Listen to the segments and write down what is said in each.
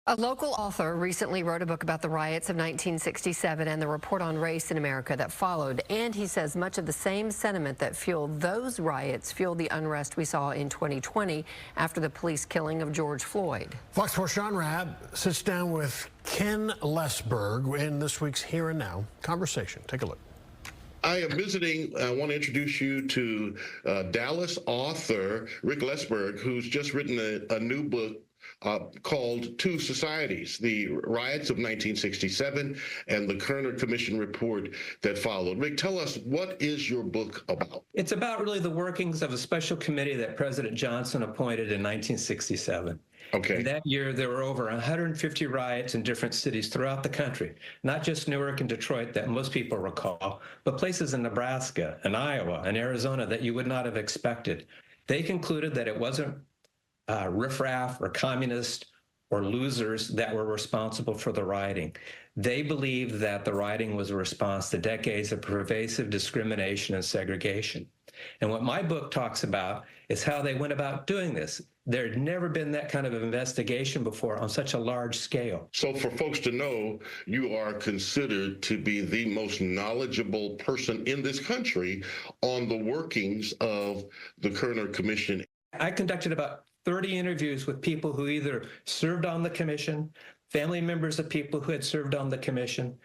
A local author recently wrote a book about the riots of 1967 and the report on race in America that followed. And he says much of the same sentiment that fueled those riots fueled the unrest we saw in 2020 after the police killing of George Floyd. Fox 4 Sean Rabb sits down with Ken Lesberg in this week's Here and Now conversation. Take a look. I am visiting. I want to introduce you to Dallas author Rick Lesberg, who's just written a new book called Two Societies, the riots of 1967 and the Kerner Commission report that followed. Rick, tell us, what is your book about? It's about really the workings of a special committee that President Johnson appointed in 1967. Okay. And that year, there were over 150 riots in different cities throughout the country, not just Newark and Detroit that most people recall, but places in Nebraska and Iowa and Arizona that you would not have expected. They concluded that it wasn't riffraff or communist or losers that were responsible for the rioting. They believed that the rioting was a response to decades of pervasive discrimination and segregation. And what my book talks about is how they went about doing this. There had never been that kind of investigation before on such a large scale. So for folks to know, you are considered to be the most knowledgeable person in this country on the workings of the Kerner Commission. I conducted about 30 interviews with people who either served on the commission, family members of people who had served on the commission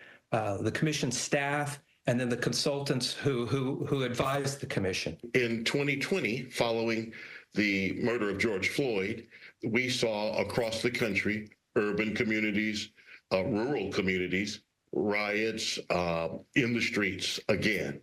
staff, and then the consultants who advised the commission. In 2020, following the murder of George Floyd, we saw across the country, urban communities, rural communities, riots in the streets again.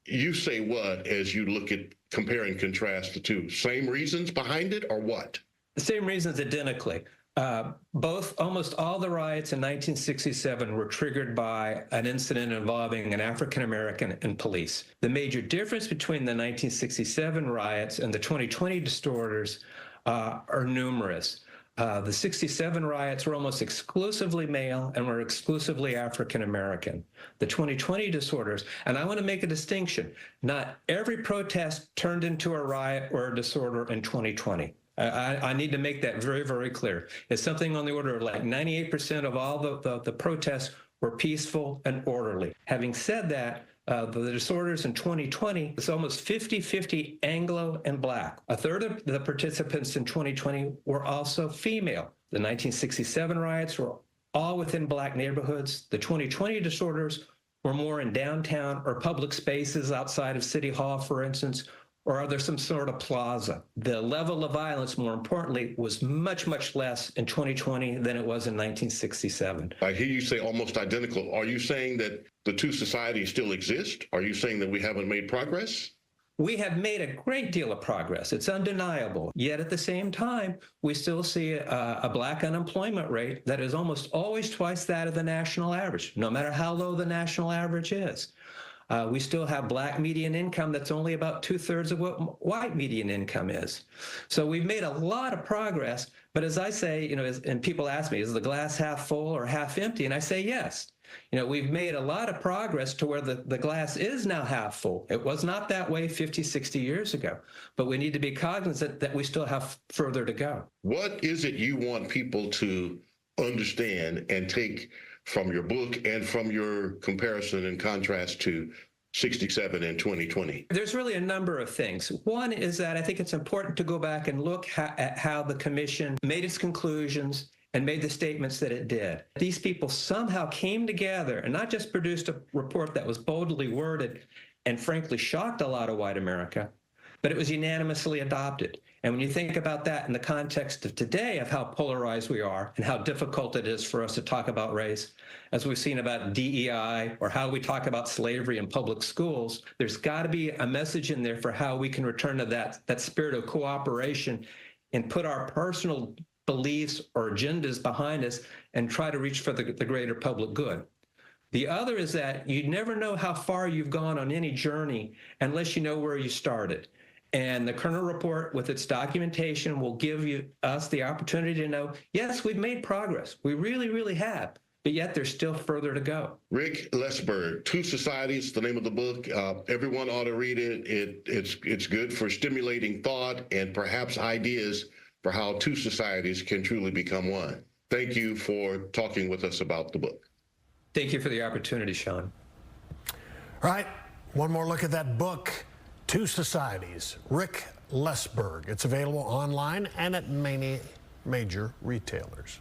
You say what as you look at compare and contrast the two? Same reasons behind it or what? The same reasons identically. Almost all the riots in 1967 were triggered by an incident involving an African-American and police. The major difference between the 1967 riots and the 2020 disorders are numerous. The 67 riots were almost exclusively male and were exclusively African-American. The 2020 disorders, and I want to make a distinction, not every protest turned into a riot or a disorder in 2020. I need to make that very, very clear. It's something on the order of like 98% of all the protests were peaceful and orderly. Having said that, the disorders in 2020, it's almost 50-50 Anglo and Black. A third of the participants in 2020 were also female. The 1967 riots were all within Black neighborhoods. The 2020 disorders were more in downtown or public spaces outside of City Hall, for instance, or are there some sort of plaza? The level of violence, more importantly, was much, much less in 2020 than it was in 1967. I hear you say almost identical. Are you saying that the two societies still exist? Are you saying that we haven't made progress? We have made a great deal of progress. It's undeniable. Yet at the same time, we still see a Black unemployment rate that is almost always twice that of the national average, no matter how low the national average is. We still have Black median income that's only about 2/3 of what white median income is. So we've made a lot of progress, but as I say, and people ask me, is the glass half full or half empty? And I say yes. We've made a lot of progress to where the glass is now half full. It was not that way 50, 60 years ago, but we need to be cognizant that we still have further to go. What is it you want people to understand and take from your book and from your comparison and contrast to 67 and 2020? There's really a number of things. One is that I think it's important to go back and look at how the commission made its conclusions and made the statements that it did. These people somehow came together and not just produced a report that was boldly worded and frankly shocked a lot of white America, but it was unanimously adopted. And when you think about that in the context of today, of how polarized we are and how difficult it is for us to talk about race, as we've seen about DEI or how we talk about slavery in public schools, there's got to be a message in there for how we can return to that spirit of cooperation and put our personal beliefs or agendas behind us and try to reach for the greater public good. The other is that you never know how far you've gone on any journey unless you know where you started. And the Kerner Report, with its documentation, will give us the opportunity to know, yes, we've made progress. We really, really have. But yet there's still further to go. Rick Lesberg, Two Societies, the name of the book. Everyone ought to read it. It's good for stimulating thought and perhaps ideas for how two societies can truly become one. thank you for talking with us about the book. Thank you for the opportunity, Sean. All right, one more look at that book, Two Societies, Rick Lesberg. It's available online and at many major retailers.